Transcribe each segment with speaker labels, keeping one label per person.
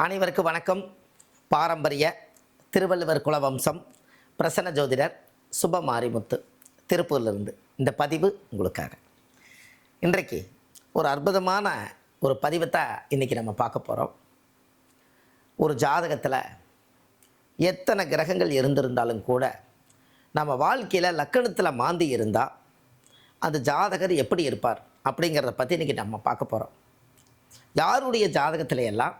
Speaker 1: அனைவருக்கும் வணக்கம். பாரம்பரிய திருவள்ளுவர் குலவம்சம் பிரசன்ன ஜோதிடர் சுபமாரிமுத்து திருப்பூரிலிருந்து இந்த பதிவு உங்களுக்காக. இன்றைக்கு ஒரு அற்புதமான ஒரு பதிவை தான் இன்றைக்கி நம்ம பார்க்க போகிறோம். ஒரு ஜாதகத்தில் எத்தனை கிரகங்கள் இருந்திருந்தாலும் கூட நம்ம வாழ்க்கையில் லக்கணத்தில் மாந்தி இருந்தால் அந்த ஜாதகர் எப்படி இருப்பார் அப்படிங்கிறத பற்றி இன்றைக்கி நம்ம பார்க்க போகிறோம். யாருடைய ஜாதகத்தில் எல்லாம்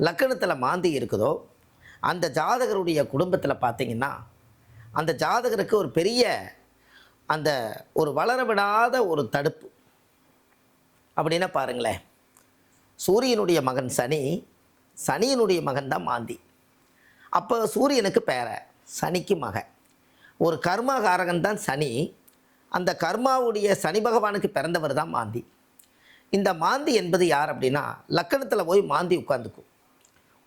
Speaker 1: லக்கணத்தில் மாந்தி இருக்குதோ அந்த ஜாதகருடைய குடும்பத்தில் பார்த்திங்கன்னா அந்த ஜாதகருக்கு ஒரு பெரிய அந்த ஒரு வளர விடாத ஒரு தடுப்பு அப்படின்னா பாருங்களேன். சூரியனுடைய மகன் சனி, சனியினுடைய மகன் தான் மாந்தி. அப்போ சூரியனுக்கு பேர, சனிக்கு மகன். ஒரு கர்மாகாரகன் தான் சனி, அந்த கர்மாவுடைய சனி பகவானுக்கு பிறந்தவர் தான் மாந்தி. இந்த மாந்தி என்பது யார் அப்படின்னா லக்கணத்தில் போய் மாந்தி உட்காந்துக்கும்.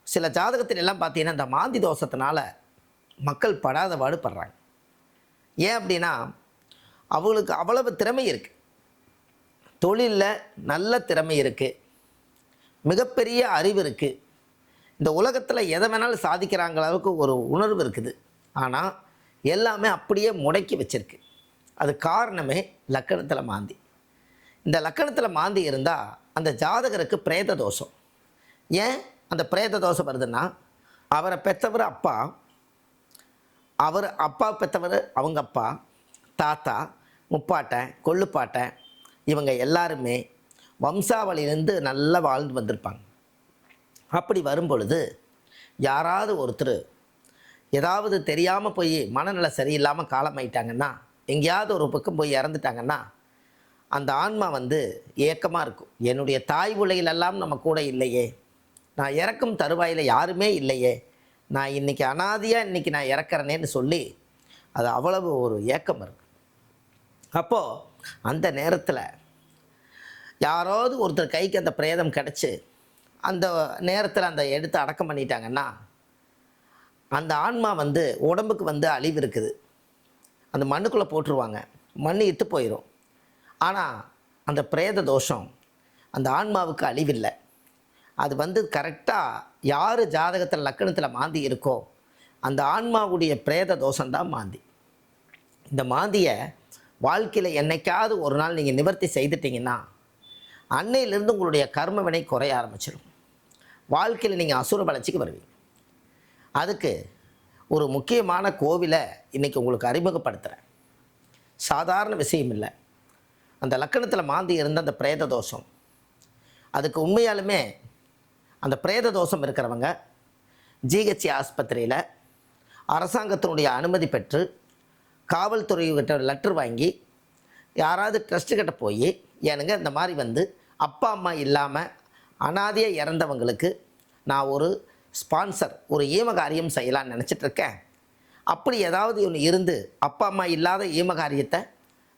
Speaker 1: சில ஜாதகத்தில் எல்லாம் பார்த்தீங்கன்னா இந்த மாந்தி தோஷத்தினால மக்கள் படாத பாடுபடுறாங்க. ஏன் அப்படின்னா அவங்களுக்கு அவ்வளவு திறமை இருக்குது, தொழிலில் நல்ல திறமை இருக்குது, மிகப்பெரிய அறிவு இருக்குது, இந்த உலகத்தில் எதை வேணாலும் சாதிக்கிறாங்க அளவுக்கு ஒரு உணர்வு இருக்குது. ஆனால் எல்லாமே அப்படியே முடக்கி வச்சிருக்கு. அது காரணமே லக்கணத்தில் மாந்தி. இந்த லக்கணத்தில் மாந்தி இருந்தால் அந்த ஜாதகருக்கு பிரேத தோஷம். ஏன் அந்த பிரேத தோஷம் வருதுன்னா அவரை பெற்றவர் அப்பா, அவர் அப்பா பெற்றவர் அவங்க அப்பா, தாத்தா, முப்பாட்டன், கொள்ளுப்பாட்டன், இவங்க எல்லாருமே வம்சாவளியிலேருந்து நல்லா வாழ்ந்து வந்திருப்பாங்க. அப்படி வரும்பொழுது யாராவது ஒருத்தர் ஏதாவது தெரியாமல் போய் மனநல சரியில்லாமல் காலமாயிட்டாங்கன்னா, எங்கேயாவது ஒரு பக்கம் போய் இறந்துட்டாங்கன்னா அந்த ஆன்மா ஏக்கமாக இருக்கும். என்னுடைய தாய் உலகிலெல்லாம் நம்ம கூட இல்லையே, நான் இறக்கும் தருவாயில் யாருமே இல்லையே, நான் இன்றைக்கி அனாதியாக இன்றைக்கி நான் இறக்குறேனேன்னு சொல்லி அது அவ்வளவு ஒரு ஏக்கம் இருக்குது. அப்போது அந்த நேரத்தில் யாராவது ஒருத்தர் கைக்கு அந்த பிரேதம் கிடச்சி அந்த நேரத்தில் அந்த எடுத்து அடக்கம் பண்ணிட்டாங்கன்னா அந்த ஆன்மா உடம்புக்கு அழிவு இருக்குது, அந்த மண்ணுக்குள்ளே போட்டுருவாங்க, மண் இத்து போயிடும். ஆனால் அந்த பிரேத தோஷம் அந்த ஆன்மாவுக்கு அழிவில்லை. அது கரெக்டாக யார் ஜாதகத்தில் லக்கணத்தில் மாந்தி இருக்கோ அந்த ஆன்மாவுடைய பிரேத தோஷம்தான் மாந்தி. இந்த மாந்தியை வாழ்க்கையில் என்னைக்காவது ஒரு நாள் நீங்கள் நிவர்த்தி செய்துட்டிங்கன்னா அன்னையிலிருந்து உங்களுடைய கர்ம வினை குறைய ஆரம்பிச்சிடும். வாழ்க்கையில் நீங்கள் அசுர வளர்ச்சிக்கு வருவீங்க. அதுக்கு ஒரு முக்கியமான கோவிலை இன்றைக்கி உங்களுக்கு அறிமுகப்படுத்துகிறேன். சாதாரண விஷயம் இல்லை. அந்த லக்கணத்தில் மாந்தி இருந்த அந்த பிரேத தோஷம், அதுக்கு உண்மையாலுமே அந்த பிரேத தோஷம் இருக்கிறவங்க ஜிஹெச் ஆஸ்பத்திரியில் அரசாங்கத்தினுடைய அனுமதி பெற்று காவல்துறைகிட்ட லெட்டர் வாங்கி யாராவது ட்ரஸ்ட்டுக்கிட்ட போய் ஏனுங்க இந்த மாதிரி அப்பா அம்மா இல்லாமல் அனாதையாக இறந்தவங்களுக்கு நான் ஒரு ஸ்பான்சர், ஒரு ஈமகாரியம் செய்யலான்னு நினச்சிட்ருக்கேன். அப்படி ஏதாவது ஒன்று இருந்து அப்பா அம்மா இல்லாத ஈமகாரியத்தை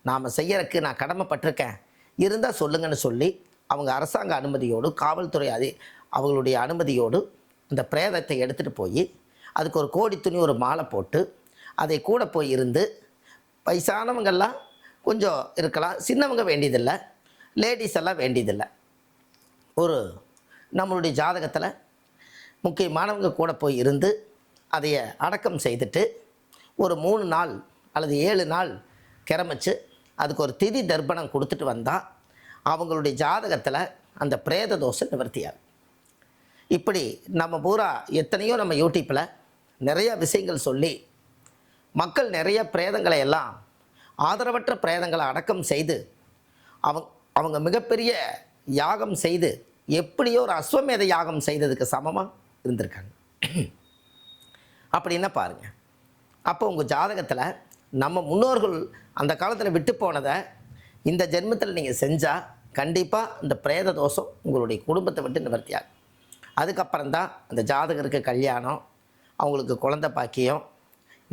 Speaker 1: நாம் செய்யறதுக்கு நான் கடமைப்பட்டிருக்கேன், இருந்தால் சொல்லுங்கன்னு சொல்லி அவங்க அரசாங்க அனுமதியோடு காவல்துறை அவங்களுடைய அனுமதியோடு இந்த பிரேதத்தை எடுத்துகிட்டு போய் அதுக்கு ஒரு கோடி துணி ஒரு மாலை போட்டு அதை கூட போய் இருந்து, வயசானவங்கெல்லாம் கொஞ்சம் இருக்கலாம், சின்னவங்க வேண்டியதில்லை, லேடிஸ் எல்லாம் வேண்டியதில்லை, ஒரு நம்மளுடைய ஜாதகத்தில் முக்கியமானவங்க கூட போய் இருந்து அதைய அடக்கம் செய்துட்டு ஒரு 3 நாள் அல்லது 7 நாள் கிரமிச்சு அதுக்கு ஒரு திதி தர்ப்பணம் கொடுத்துட்டு வந்தால் அவங்களுடைய ஜாதகத்தில் அந்த பிரேத தோஷம் நிவர்த்தியாகும். இப்படி நம்ம பூரா எத்தனையோ நம்ம யூடியூப்பில் நிறைய விஷயங்கள் சொல்லி மக்கள் நிறைய பிரேதங்களை எல்லாம் ஆதரவற்ற பிரேதங்களை அடக்கம் செய்து அவங்க மிகப்பெரிய யாகம் செய்து எப்படியோ ஒரு அஸ்வமேத யாகம் செய்ததுக்கு சமமாக இருந்திருக்காங்க. அப்படின்னா பாருங்கள். அப்போ உங்கள் ஜாதகத்தில் நம்ம முன்னோர்கள் அந்த காலத்தில் விட்டு போனதை இந்த ஜென்மத்தில் நீங்கள் செஞ்சால் கண்டிப்பாக இந்த பிரேத தோஷம் உங்களுடைய குடும்பத்தை விட்டு நிவர்த்தியாகும். அதுக்கப்புறம்தான் அந்த ஜாதகருக்கு கல்யாணம், அவங்களுக்கு குழந்தை பாக்கியம்,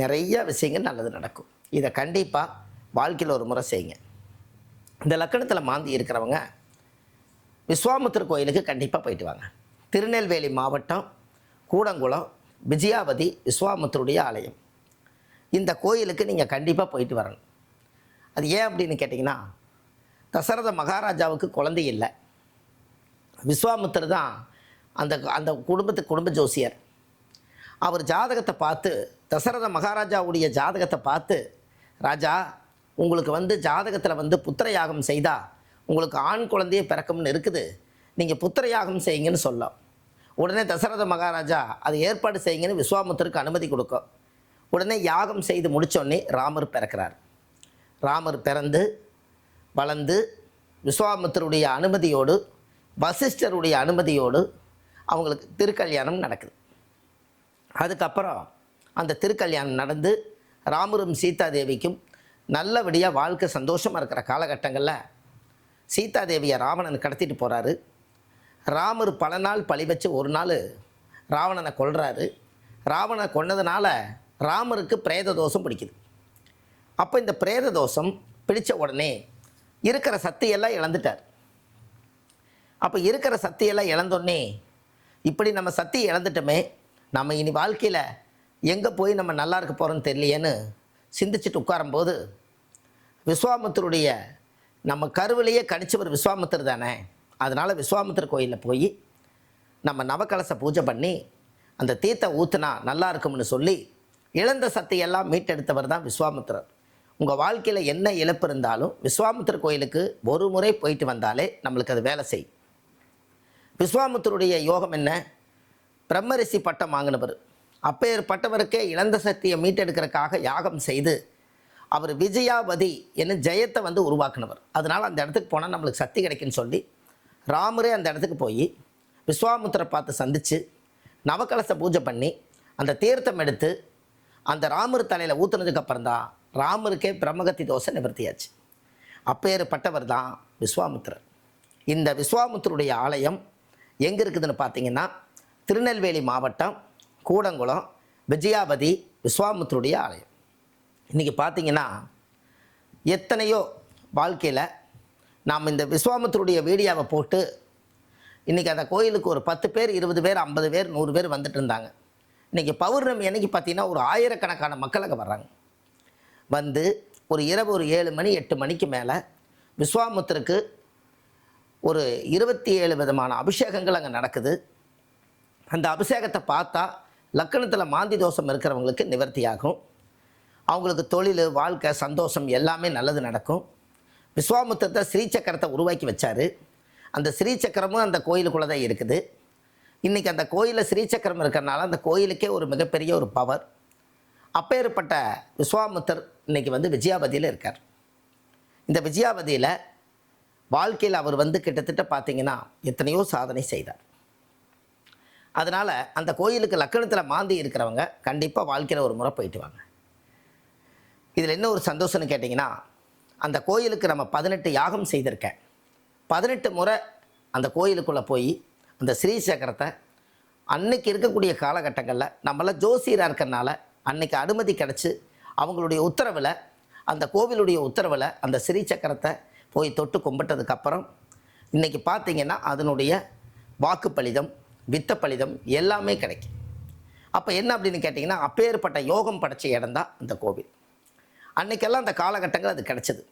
Speaker 1: நிறைய விஷயங்கள் நல்லது நடக்கும். இதை கண்டிப்பாக வாழ்க்கையில் ஒரு முறை செய்யுங்க. இந்த லக்கணத்தில் மாந்தி இருக்கிறவங்க விஸ்வாமுத்திர கோயிலுக்கு கண்டிப்பாக போயிட்டு வாங்க. திருநெல்வேலி மாவட்டம் கூடங்குளம் விஜயாவதி விஸ்வாமுத்தருடைய ஆலயம். இந்த கோயிலுக்கு நீங்கள் கண்டிப்பாக போயிட்டு வரணும். அது ஏன் அப்படின்னு கேட்டிங்கன்னா, தசரத மகாராஜாவுக்கு குழந்தை இல்லை, விஸ்வாமுத்திரர் தான் அந்த அந்த குடும்ப ஜோசியர். அவர் ஜாதகத்தை பார்த்து, தசரத மகாராஜாவுடைய ஜாதகத்தை பார்த்து, ராஜா உங்களுக்கு ஜாதகத்தில் புத்திர யாகம் செய்தால் உங்களுக்கு ஆண் குழந்தையே பிறக்கும்னு இருக்குது, நீங்கள் புத்திர யாகம் செய்யுங்கன்னு சொல்லலாம். உடனே தசரத மகாராஜா அதை ஏற்பாடு செய்யுங்கன்னு விஸ்வாமித்திரருக்கு அனுமதி கொடுக்கும். உடனே யாகம் செய்து முடித்தோடனே ராமர் பிறக்கிறார். ராமர் பிறந்து வளர்ந்து விஸ்வாமித்திரருடைய அனுமதியோடு, வசிஷ்டருடைய அனுமதியோடு அவங்களுக்கு திருக்கல்யாணம் நடக்குது. அதுக்கப்புறம் அந்த திருக்கல்யாணம் நடந்து ராமரும் சீதாதேவிக்கும் நல்லபடியாக வாழ்க்கை சந்தோஷமாக இருக்கிற காலகட்டங்களில் சீதாதேவியை ராவணன் கடத்திட்டு போகிறாரு. ராமர் பல நாள் பழி வச்சு ஒரு நாள் ராவணனை கொல்றாரு. ராவணனை கொன்னதுனால ராமருக்கு பிரேத தோஷம் பிடிக்குது. அப்போ இந்த பிரேத தோஷம் பிடித்த உடனே இருக்கிற சக்தியெல்லாம் இழந்துட்டார். அப்போ இருக்கிற சக்தியெல்லாம் இழந்தோடனே, இப்படி நம்ம சக்தி இழந்துட்டோமே, நம்ம இனி வாழ்க்கையில் எங்கே போய் நம்ம நல்லா இருக்க போகிறோன்னு தெரியலையேன்னு சிந்திச்சுட்டு உட்காரும்போது, விஸ்வாமித்திரருடைய நம்ம கருவிலேயே கணிச்சவர் விஸ்வாமித்திரர் தானே, அதனால் விஸ்வாமித்திர கோயிலில் போய் நம்ம நவக்கலச பூஜை பண்ணி அந்த தீர்த்தை ஊற்றுனா நல்லா இருக்கும்னு சொல்லி இழந்த சக்தியெல்லாம் மீட்டெடுத்தவர் தான் விஸ்வாமித்திரர். உங்கள் வாழ்க்கையில் என்ன இழப்பு இருந்தாலும் விஸ்வாமித்திர கோயிலுக்கு ஒரு முறை போயிட்டு வந்தாலே நம்மளுக்கு அது வேலை செய்யும். விஸ்வாமித்திரருடைய யோகம் என்ன? பிரம்மரிஷி பட்டம் வாங்கினவர். அப்பேற்பட்டவருக்கே இழந்த சக்தியை மீட்டெடுக்கிறதுக்காக யாகம் செய்து அவர் விஜயாவதி என்னும் ஜெயத்தை உருவாக்குனவர். அதனால் அந்த இடத்துக்கு போனால் நம்மளுக்கு சக்தி கிடைக்குன்னு சொல்லி ராமரே அந்த இடத்துக்கு போய் விஸ்வாமித்திரை பார்த்து சந்தித்து நவக்கலச பூஜை பண்ணி அந்த தீர்த்தம் எடுத்து அந்த ராமர் தலையில் ஊற்றுனதுக்கப்புறம் தான் ராமருக்கே பிரம்மகத்தி தோஷை நிவர்த்தியாச்சு. அப்பேற்பட்டவர் தான் விஸ்வாமித்திரர். இந்த விஸ்வாமித்திரருடைய ஆலயம் எங்கே இருக்குதுன்னு பார்த்தீங்கன்னா, திருநெல்வேலி மாவட்டம் கூடங்குளம் விஜயாவதி விஸ்வாமித்திரருடைய ஆலயம். இன்றைக்கி பார்த்தீங்கன்னா எத்தனையோ வாழ்க்கையில் நாம் இந்த விஸ்வாமித்திரருடைய வீடியோவை போட்டு இன்றைக்கி அந்த கோயிலுக்கு ஒரு 10 பேர் 20 பேர் 50 பேர் 100 பேர் வந்துட்டு இருந்தாங்க. இன்றைக்கி பௌர்ணமி அன்றைக்கி பார்த்திங்கன்னா ஒரு ஆயிரக்கணக்கான மக்கள் அங்கே வர்றாங்க. ஒரு இரவு ஒரு 7 மணி 8 மணிக்கு மேலே விஸ்வாமித்திரருக்கு ஒரு 27 விதமான அபிஷேகங்கள் அங்கே நடக்குது. அந்த அபிஷேகத்தை பார்த்தா லக்கணத்தில் மாந்தி தோஷம் இருக்கிறவங்களுக்கு நிவர்த்தியாகும். அவங்களுக்கு தொழில், வாழ்க்கை, சந்தோஷம் எல்லாமே நல்லது நடக்கும். விஸ்வாமித்திரத்தை ஸ்ரீசக்கரத்தை உருவாக்கி வச்சார். அந்த ஸ்ரீசக்கரமும் அந்த கோயிலுக்குள்ளே தான் இருக்குது. இன்றைக்கி அந்த கோயிலில் ஸ்ரீசக்கரம் இருக்கிறனால அந்த கோயிலுக்கே ஒரு மிகப்பெரிய ஒரு பவர். அப்பேற்பட்ட விஸ்வாமித்திரர் இன்றைக்கி விஜயாவதியில் இருக்கார். இந்த விஜயாவதியில் வாழ்க்கையில் அவர் கிட்டத்தட்ட பார்த்திங்கன்னா எத்தனையோ சாதனை செய்தார். அதனால் அந்த கோயிலுக்கு லக்கணத்தில் மாந்தி இருக்கிறவங்க கண்டிப்பாக வாழ்க்கையில் ஒரு முறை போயிட்டு வாங்க. இதில் என்ன ஒரு சந்தோஷம்னு கேட்டிங்கன்னா, அந்த கோயிலுக்கு நம்ம 18 யாகம் செய்திருக்கேன். 18 முறை அந்த கோயிலுக்குள்ளே போய் அந்த ஸ்ரீசக்கரத்தை அன்னைக்கு இருக்கக்கூடிய காலகட்டங்களில் நம்மளாம் ஜோசியராக இருக்கிறனால அன்னைக்கு அனுமதி கிடச்சி அவங்களுடைய உத்தரவில், அந்த கோவிலுடைய உத்தரவில் அந்த ஸ்ரீசக்கரத்தை போய் தொட்டு கும்பிட்டதுக்கப்புறம் இன்றைக்கி பார்த்திங்கன்னா அதனுடைய வாக்குப்பளிதம், வித்தப்பளிதம் எல்லாமே கிடைக்கும். அப்போ என்ன அப்படின்னு கேட்டிங்கன்னா, அப்பேற்பட்ட யோகம் படைச்ச இடம் தான் அந்த கோவில். அன்றைக்கெல்லாம் அந்த காலகட்டங்கள் அது கிடச்சிது.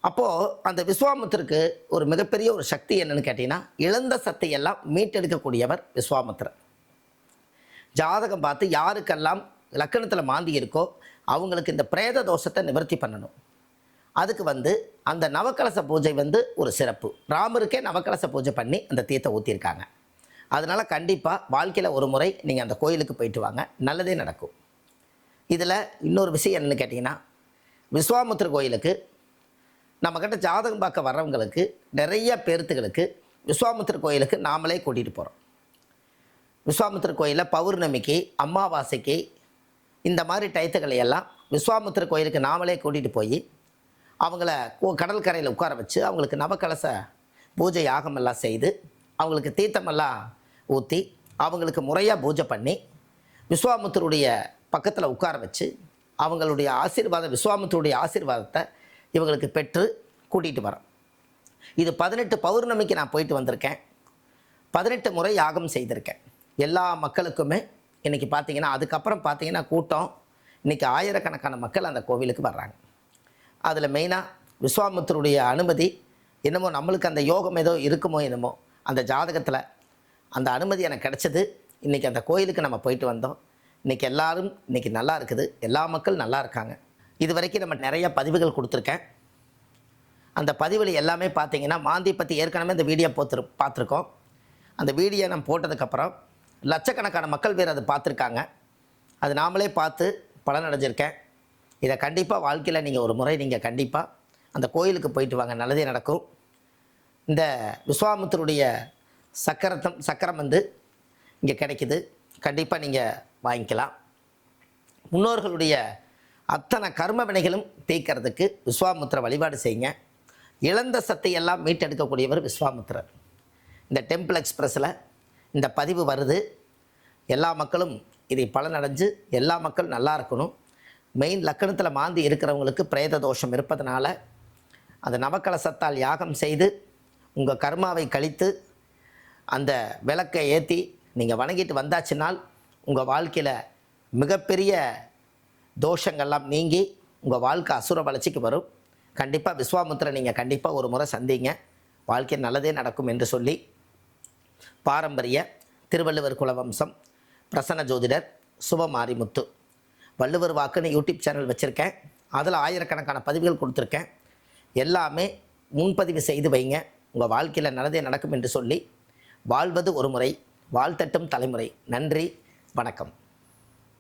Speaker 1: அப்போது அந்த விஸ்வாமித்திரருக்கு ஒரு மிகப்பெரிய ஒரு சக்தி என்னன்னு கேட்டிங்கன்னா, இழந்த சக்தியெல்லாம் மீட்டெடுக்கக்கூடியவர் விஸ்வாமித்திரர். ஜாதகம் பார்த்து யாருக்கெல்லாம் லக்கணத்தில் மாந்தி இருக்கோ அவங்களுக்கு இந்த பிரேத தோஷத்தை நிவர்த்தி பண்ணணும். அதுக்கு அந்த நவக்கலச பூஜை ஒரு சிறப்பு. ராமருக்கே நவக்கலச பூஜை பண்ணி அந்த தீர்த்தை ஊற்றிருக்காங்க. அதனால் கண்டிப்பாக வாழ்க்கையில் ஒரு முறை நீங்கள் அந்த கோயிலுக்கு போயிட்டு வாங்க, நல்லதே நடக்கும். இதில் இன்னொரு விஷயம் என்னென்னு கேட்டிங்கன்னா, விஸ்வாமித்திர கோயிலுக்கு நம்மக்கிட்ட ஜாதகம் பார்க்க வர்றவங்களுக்கு நிறைய பேர்த்துகளுக்கு விஸ்வாமித்திர கோயிலுக்கு நாமளே கூட்டிகிட்டு போகிறோம். விஸ்வாமித்திர கோயிலில் பௌர்ணமிக்கு, அமாவாசைக்கு இந்த மாதிரி டயத்துக்களையெல்லாம் விஸ்வாமித்திர கோயிலுக்கு நாமளே கூட்டிகிட்டு போய் அவங்கள கடற்கரையில் உட்கார வச்சு அவங்களுக்கு நவக்கலச பூஜை யாகமெல்லாம் செய்து அவங்களுக்கு தீர்த்தமெல்லாம் ஊற்றி அவங்களுக்கு முறையாக பூஜை பண்ணி விஸ்வாமித்திரருடைய பக்கத்தில் உட்கார வச்சு அவங்களுடைய ஆசீர்வாதம், விஸ்வாமித்திரருடைய ஆசீர்வாதத்தை இவங்களுக்கு பெற்று கூட்டிகிட்டு வரேன். இது 18 பௌர்ணமிக்கு நான் போயிட்டு வந்திருக்கேன். 18 முறை யாகம் செய்திருக்கேன். எல்லா மக்களுக்குமே இன்றைக்கி பார்த்திங்கன்னா, அதுக்கப்புறம் பார்த்திங்கன்னா கூட்டம் இன்றைக்கி ஆயிரக்கணக்கான மக்கள் அந்த கோவிலுக்கு வர்றாங்க. அதில் மெயினாக விஸ்வாமித்திரருடைய அனுமதி என்னமோ நம்மளுக்கு அந்த யோகம் ஏதோ இருக்குமோ என்னமோ, அந்த ஜாதகத்தில் அந்த அனுமதி எனக்கு கிடச்சது. இன்றைக்கி அந்த கோயிலுக்கு நம்ம போயிட்டு வந்தோம். இன்றைக்கி எல்லாரும் இன்றைக்கி நல்லா இருக்குது, எல்லா மக்கள் நல்லா இருக்காங்க. இது வரைக்கும் நம்ம நிறைய பதிவுகள் கொடுத்துருக்கேன். அந்த பதிவில் எல்லாமே பார்த்தீங்கன்னா மாந்தி பற்றி ஏற்கனவே இந்த வீடியோ பார்த்துருக்கோம். அந்த வீடியோ நம்ம போட்டதுக்கப்புறம் லட்சக்கணக்கான மக்கள் வேறு அதை பார்த்துருக்காங்க. அது நாமளே பார்த்து பலனடைஞ்சிருக்கேன். இதை கண்டிப்பாக வாழ்க்கையில் நீங்கள் ஒரு முறை நீங்கள் கண்டிப்பாக அந்த கோயிலுக்கு போயிட்டு வாங்க, நல்லதே நடக்கும். இந்த விஸ்வாமித்திரருடைய சக்கரம் வந்து இங்கே கிடைக்குது, கண்டிப்பாக நீங்கள் வாங்கிக்கலாம். முன்னோர்களுடைய அத்தனை கர்ம வினைகளும் தீர்க்கறதுக்கு விஸ்வாமித்திர வழிபாடு செய்யுங்க. இழந்த சத்தையெல்லாம் மீட்டெடுக்கக்கூடியவர் விஸ்வாமித்திரர். இந்த டெம்பிள் எக்ஸ்பிரஸில் இந்த பதிவு வருது. எல்லா மக்களும் இதை பலனடைஞ்சு எல்லா மக்கள் நல்லா இருக்கணும். மெயின் லக்கணத்தில் மாந்தி இருக்கிறவங்களுக்கு பிரேத தோஷம் இருப்பதனால அந்த நவக்கலசத்தால் யாகம் செய்து உங்கள் கர்மாவை கழித்து அந்த விளக்கை ஏற்றி நீங்கள் வணங்கிட்டு வந்தாச்சுனால் உங்கள் வாழ்க்கையில் மிகப்பெரிய தோஷங்கள்லாம் நீங்கி உங்கள் வாழ்க்கை அசுர வளர்ச்சிக்கு வரும். கண்டிப்பாக விஸ்வாமித்திரரை நீங்கள் கண்டிப்பாக ஒரு முறை சந்திங்க, வாழ்க்கையில் நல்லதே நடக்கும் என்று சொல்லி பாரம்பரிய திருவள்ளுவர் குலவம்சம் பிரசன்ன ஜோதிடர் சுபமாரிமுத்து வள்ளுவர் வாக்குன்னு யூடியூப் சேனல் வச்சுருக்கேன். அதில் ஆயிரக்கணக்கான பதிவுகள் கொடுத்துருக்கேன். எல்லாமே முன்பதிவு செய்து வைங்க, உங்கள் வாழ்க்கையில் நல்லதே நடக்கும் என்று சொல்லி வாழ்வது ஒரு முறை, வாழ்த்தட்டும் தலைமுறை. நன்றி, வணக்கம்.